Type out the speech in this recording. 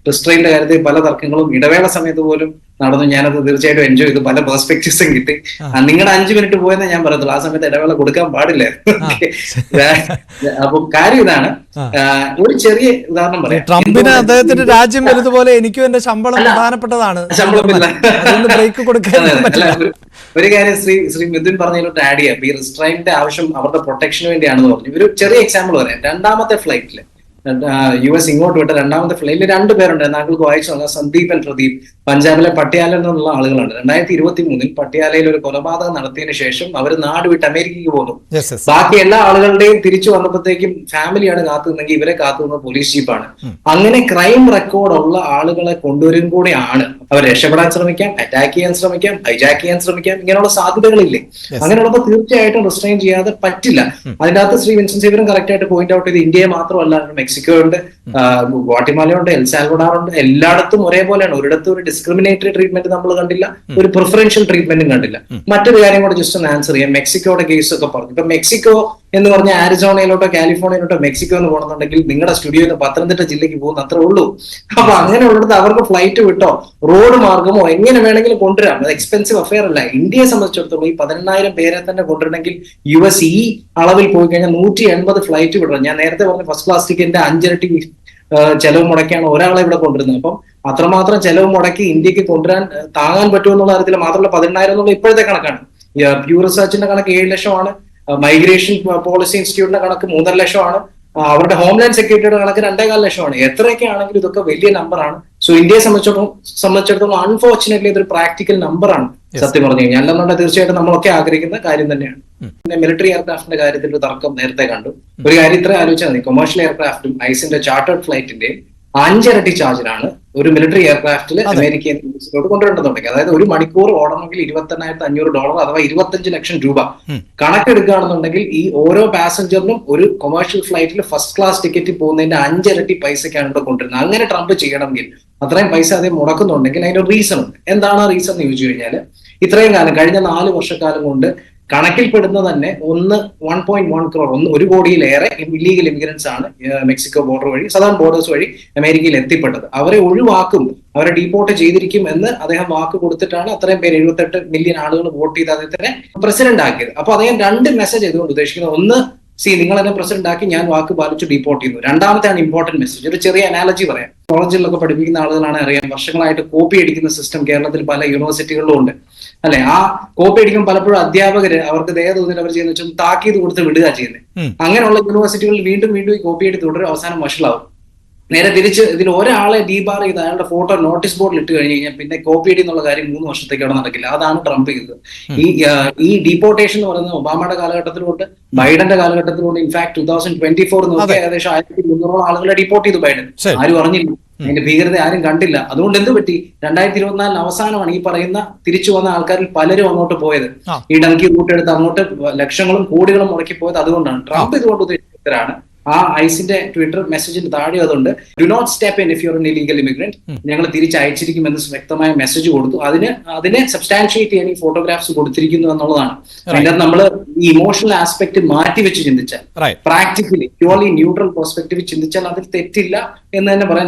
റിസ്ട്രെയിന്റെ കാര്യത്തിൽ പല തർക്കങ്ങളും ഇടവേള സമയത്ത് പോലും നടന്നു. ഞാനത് തീർച്ചയായിട്ടും എൻജോയ് ചെയ്തു. പല പെർസ്പെക്ടീവ്സും കിട്ടി. നിങ്ങളുടെ 5 മിനിറ്റ് പോയെന്ന് ഞാൻ പറയത്തുള്ളൂ. ആ സമയത്ത് ഇടവേള കൊടുക്കാൻ പാടില്ല. അപ്പം കാര്യം ഇതാണ്. ഒരു ചെറിയ ഉദാഹരണം പറയാം. ട്രംപിന് അദ്ദേഹത്തിന്റെ രാജ്യം വലുതുപോലെ എനിക്കും എന്റെ ശമ്പളം പ്രധാനപ്പെട്ടതാണ്. ബ്രേക്ക് കൊടുക്കാൻ ഒരു കാര്യം ശ്രീ മിഥുൻ പറഞ്ഞതിലോട്ട് ആഡ് ചെയ്യാം. ഈ റിസ്ട്രെയിന്റെ ആവശ്യം അവരുടെ പ്രൊട്ടക്ഷന് വേണ്ടിയാണെന്ന് പറഞ്ഞു. ഒരു ചെറിയ എക്സാമ്പിൾ പറയാം. രണ്ടാമത്തെ ഫ്ലൈറ്റില് US ഇങ്ങോട്ട് വിട്ട രണ്ടാമത്തെ ഫ്ലൈറ്റിൽ 2 പേരുണ്ട്. താങ്കൾക്ക് വായിച്ചു നോക്കാം. സന്ദീപ് ആൻഡ് പ്രദീപ് പഞ്ചാബിലെ പട്യാലയിൽ നിന്നുള്ള ആളുകളാണ്. 2023 പട്യാലയിൽ ഒരു കൊലപാതകം നടത്തിയതിനു ശേഷം അവർ നാട് വിട്ട് അമേരിക്കയ്ക്ക് പോന്നു. ബാക്കി എല്ലാ ആളുകളുടെയും തിരിച്ചു വന്നപ്പോഴത്തേക്കും ഫാമിലിയാണ് കാത്തുനിന്നെങ്കിൽ ഇവരെ കാത്തുനിന്ന പോലീസ് ജീപ്പാണ്. അങ്ങനെ ക്രൈം റെക്കോർഡുള്ള ആളുകളെ കൊണ്ടുവരും കൂടെയാണ് അവർ രക്ഷപ്പെടാൻ ശ്രമിക്കാം, അറ്റാക്ക് ചെയ്യാൻ ശ്രമിക്കാം, ഹൈജാക്ക് ചെയ്യാൻ ശ്രമിക്കാം. ഇങ്ങനെയുള്ള സാധ്യതകളില്ലേ? അങ്ങനെയുള്ളപ്പോൾ തീർച്ചയായിട്ടും റിസ്ട്രെയിൻ ചെയ്യാതെ പറ്റില്ല. അതിന്റെ അകത്ത് ശ്രീ വിൻസെന്റ് സേവ്യറും കറക്റ്റ് ആയിട്ട് പോയിന്റ് ഔട്ട് ചെയ്ത് ഇന്ത്യയെ മാത്രമല്ല, മെക്സിക്കോ ഉണ്ട്, ഗ്വാട്ടിമാലയുണ്ട്, എൽസാൽവഡോർ ഉണ്ട്. എല്ലായിടത്തും ഒരേപോലെയാണ്. ഒരിടത്തും ഒരു ഡിസ്ക്രിമിനേറ്ററി ട്രീറ്റ്മെന്റ് നമ്മൾ കണ്ടില്ല, ഒരു പ്രിഫറൻഷ്യൽ ട്രീറ്റ്മെന്റും കണ്ടില്ല. മറ്റൊരു കാര്യം കൂടെ ജസ്റ്റ് ഒന്ന് ആൻസർ ചെയ്യാം. മെക്സിക്കോയുടെ കേസ് ഒക്കെ പറഞ്ഞു. ഇപ്പൊ മെക്സിക്കോ എന്ന് പറഞ്ഞ ആരിസോണയിലോട്ടോ കാലിഫോർണിയയിലോട്ടോ മെക്സിക്കോ എന്ന് പോകണമെന്നുണ്ടെങ്കിൽ നിങ്ങളുടെ സ്റ്റുഡിയോയിൽ നിന്ന് പത്തനംതിട്ട ജില്ലയ്ക്ക് പോകുന്ന അത്രേ ഉള്ളൂ. അപ്പൊ അങ്ങനെയുള്ളത് അവർക്ക് ഫ്ലൈറ്റ് വിട്ടോ റോഡ് മാർഗമോ എങ്ങനെ വേണമെങ്കിലും കൊണ്ടുവരാം. അത് എക്സ്പെൻസീവ് അഫെയർ അല്ല. ഇന്ത്യയെ സംബന്ധിച്ചിടത്തോളം ഈ 10,000 പേരെ തന്നെ കൊണ്ടുവരണമെങ്കിൽ US ഈ അളവിൽ പോയി കഴിഞ്ഞാൽ 180 ഫ്ലൈറ്റ് വിടണം. ഞാൻ നേരത്തെ പറഞ്ഞ ഫസ്റ്റ് ക്ലാസ് ടിക്കറ്റിന്റെ 5 ഇരട്ടി ചെലവ് മുടക്കിയാണ് ഒരാളെ ഇവിടെ കൊണ്ടുവരുന്നത്. അപ്പം അത്രമാത്രം ചെലവ് മുടക്കി ഇന്ത്യക്ക് കൊണ്ടുവരാൻ താങ്ങാൻ പറ്റുമെന്നുള്ള കാര്യത്തിൽ മാത്രമല്ല 10,000 എന്നുള്ള ഇപ്പോഴത്തെ കണക്കാണ്. പ്യൂ റിസർച്ചിന്റെ കണക്ക് 7 ലക്ഷമാണ്. മൈഗ്രേഷൻ പോളിസി ഇൻസ്റ്റിറ്റ്യൂട്ടിന്റെ കണക്ക് 3.5 ലക്ഷമാണ്. അവരുടെ ഹോംലാൻഡ് സെക്യൂരിറ്റിയുടെ കണക്ക് 2.25 ലക്ഷമാണ്. എത്രയൊക്കെ ആണെങ്കിലും ഇതൊക്കെ വലിയ നമ്പറാണ്. സോ ഇന്ത്യയെ സംബന്ധിച്ചിടത്തോളം അൺഫോർച്ചുനേറ്റ്ലി ഇതൊരു പ്രാക്ടിക്കൽ നമ്പറാണ് സത്യം പറഞ്ഞു കഴിഞ്ഞാൽ. അല്ലെന്നുണ്ടെങ്കിൽ തീർച്ചയായിട്ടും നമ്മളൊക്കെ ആഗ്രഹിക്കുന്ന കാര്യം തന്നെയാണ്. പിന്നെ മിലിറ്ററി എയർക്രാഫ്റ്റിന്റെ കാര്യത്തിൽ ഒരു തർക്കം നേരത്തെ കണ്ടു. ഒരു കാര്യം ഇത്ര ആലോചിച്ചാൽ മതി. കൊമേഴ്ഷ്യൽ എയർക്രാഫ്റ്റും ഐസിന്റെ ചാർട്ടേഡ് ഫ്ലൈറ്റിന്റെയും 5 ഇരട്ടി ചാർജിനാണ് ഒരു മിലിറ്ററി എയർക്രാഫ്റ്റിൽ അമേരിക്കൻ കൊണ്ടുവരേണ്ടതുണ്ടെങ്കിൽ. അതായത് ഒരു മണിക്കൂർ ഓടണമെങ്കിൽ $28,500 അഥവാ 25 ലക്ഷം രൂപ കണക്കെടുക്കുകയാണെന്നുണ്ടെങ്കിൽ ഈ ഓരോ പാസഞ്ചറിനും ഒരു കൊമേഴ്ഷ്യൽ ഫ്ലൈറ്റിൽ ഫസ്റ്റ് ക്ലാസ് ടിക്കറ്റ് പോകുന്നതിന്റെ 5 ഇരട്ടി പൈസക്കാണ് ഇവിടെ കൊണ്ടുവരുന്നത്. അങ്ങനെ ട്രംപ് ചെയ്യണമെങ്കിൽ അത്രയും പൈസ അതേ മുടക്കുന്നുണ്ടെങ്കിൽ അതിന്റെ റീസൺ ഉണ്ട്. എന്താണ് ആ റീസൺ എന്ന് ചോദിച്ചു കഴിഞ്ഞാൽ ഇത്രയും കാലം കഴിഞ്ഞ 4 വർഷക്കാലം കൊണ്ട് കണക്കിൽപ്പെടുന്ന തന്നെ 1.1 crore 1 കോടിയിലേറെ ഇല്ലീഗൽ ഇമിഗ്രൻസ് ആണ് മെക്സിക്കോ ബോർഡർ വഴി സദേൺ ബോർഡേഴ്സ് വഴി അമേരിക്കയിൽ എത്തിപ്പെട്ടത്. അവരെ ഒഴിവാക്കും, അവരെ ഡീപ്പോർട്ട് ചെയ്തിരിക്കും എന്ന് അദ്ദേഹം വാക്ക് കൊടുത്തിട്ടാണ് അത്രയും പേര് 78 മില്യൺ ആളുകൾ വോട്ട് ചെയ്ത് അദ്ദേഹത്തിനെ പ്രസിഡന്റ് ആക്കിയത്. അപ്പൊ അദ്ദേഹം 2 മെസ്സേജ് ഇതുകൊണ്ട് ഉദ്ദേശിക്കുന്നത്. ഒന്ന്, നിങ്ങൾ എന്നെ പ്രസിഡന്റ് ആക്കി, ഞാൻ വാക്ക് പാലിച്ചു, ഡീപ്പോർട്ട് ചെയ്യുന്നു. രണ്ടാമത്തെയാണ് ഇമ്പോർട്ടന്റ് മെസ്സേജ്. ഒരു ചെറിയ അനാലജി പറയാം. കോളേജിലൊക്കെ പഠിപ്പിക്കുന്ന ആളുകളാണ് അറിയാം. വർഷങ്ങളായിട്ട് കോപ്പി അടിക്കുന്ന സിസ്റ്റം കേരളത്തിൽ പല യൂണിവേഴ്സിറ്റികളിലും ഉണ്ട് അല്ലെ? ആ കോപ്പി അടിക്കുമ്പോൾ പലപ്പോഴും അധ്യാപകര് അവർക്ക് ദേഹത്തോതിൽ അവർ ചെയ്യുന്ന വെച്ചാൽ താക്കീത് കൊടുത്ത് വിടുക ചെയ്യുന്നത്. അങ്ങനെയുള്ള യൂണിവേഴ്സിറ്റികളിൽ വീണ്ടും വീണ്ടും ഈ കോപ്പി അടി തുടരും, അവസാനം വഷളാവും. നേരെ തിരിച്ച് ഇതിൽ ഒരാളെ ഡീബാർ ചെയ്ത് അയാളുടെ ഫോട്ടോ നോട്ടീസ് ബോർഡിൽ ഇട്ട് കഴിഞ്ഞ് കഴിഞ്ഞാൽ പിന്നെ കോപ്പി അടി എന്നുള്ള കാര്യം 3 വർഷത്തേക്ക് അവിടെ നടക്കില്ല. അതാണ് ട്രംപ് ചെയ്തത്. ഈ ഡീപ്പോർട്ടേഷൻ എന്ന് പറയുന്നത് ഒബാമയുടെ കാലഘട്ടത്തിലുണ്ട്, ബൈഡന്റെ കാലഘട്ടത്തിലുണ്ട്. ഇൻഫാക്ട് 2024 നോക്കി ഏകദേശം 1300 ആളുകളെ ഡീപ്പോർട്ട് ചെയ്തു ബൈഡൻ. ആരും അറിഞ്ഞില്ല, അതിന്റെ ഭീകരത ആരും കണ്ടില്ല. അതുകൊണ്ട് എന്ത് പറ്റി? 2024 അവസാനമാണ് ഈ പറയുന്ന തിരിച്ചു വന്ന ആൾക്കാരിൽ പലരും അങ്ങോട്ട് പോയത്. ഈ ഡങ്കി റൂട്ട് എടുത്ത് അങ്ങോട്ട് ലക്ഷങ്ങളും കോടികളും മുടക്കി പോയത് അതുകൊണ്ടാണ്. ട്രംപ് ഇതുകൊണ്ട് ഉദ്ദേശിച്ചവരാണ്. ആ ഐസിന്റെ ട്വിറ്റർ മെസ്സേജിന് താഴെ അതുണ്ട്, do not step in if you are an illegal immigrant. ഞങ്ങൾ തിരിച്ചയച്ചിരിക്കുമെന്ന് വ്യക്തമായ മെസ്സേജ് കൊടുത്തു. അതിനെ സബ്സ്റ്റാൻഷിയേറ്റ് ചെയ്യാൻ ഈ ഫോട്ടോഗ്രാഫ്സ് കൊടുത്തിരിക്കുന്നു എന്നുള്ളതാണ്. അതിന്റെ നമ്മൾ ഈ ഇമോഷണൽ ആസ്പെക്ട് മാറ്റി വെച്ച് ചിന്തിച്ചാൽ, പ്രാക്ടിക്കലി പ്യൂർലി ന്യൂട്രൽ പെർസ്പെക്ടീവ് ചിന്തിച്ചാൽ അതിൽ തെറ്റില്ല എന്ന് തന്നെ പറയാൻ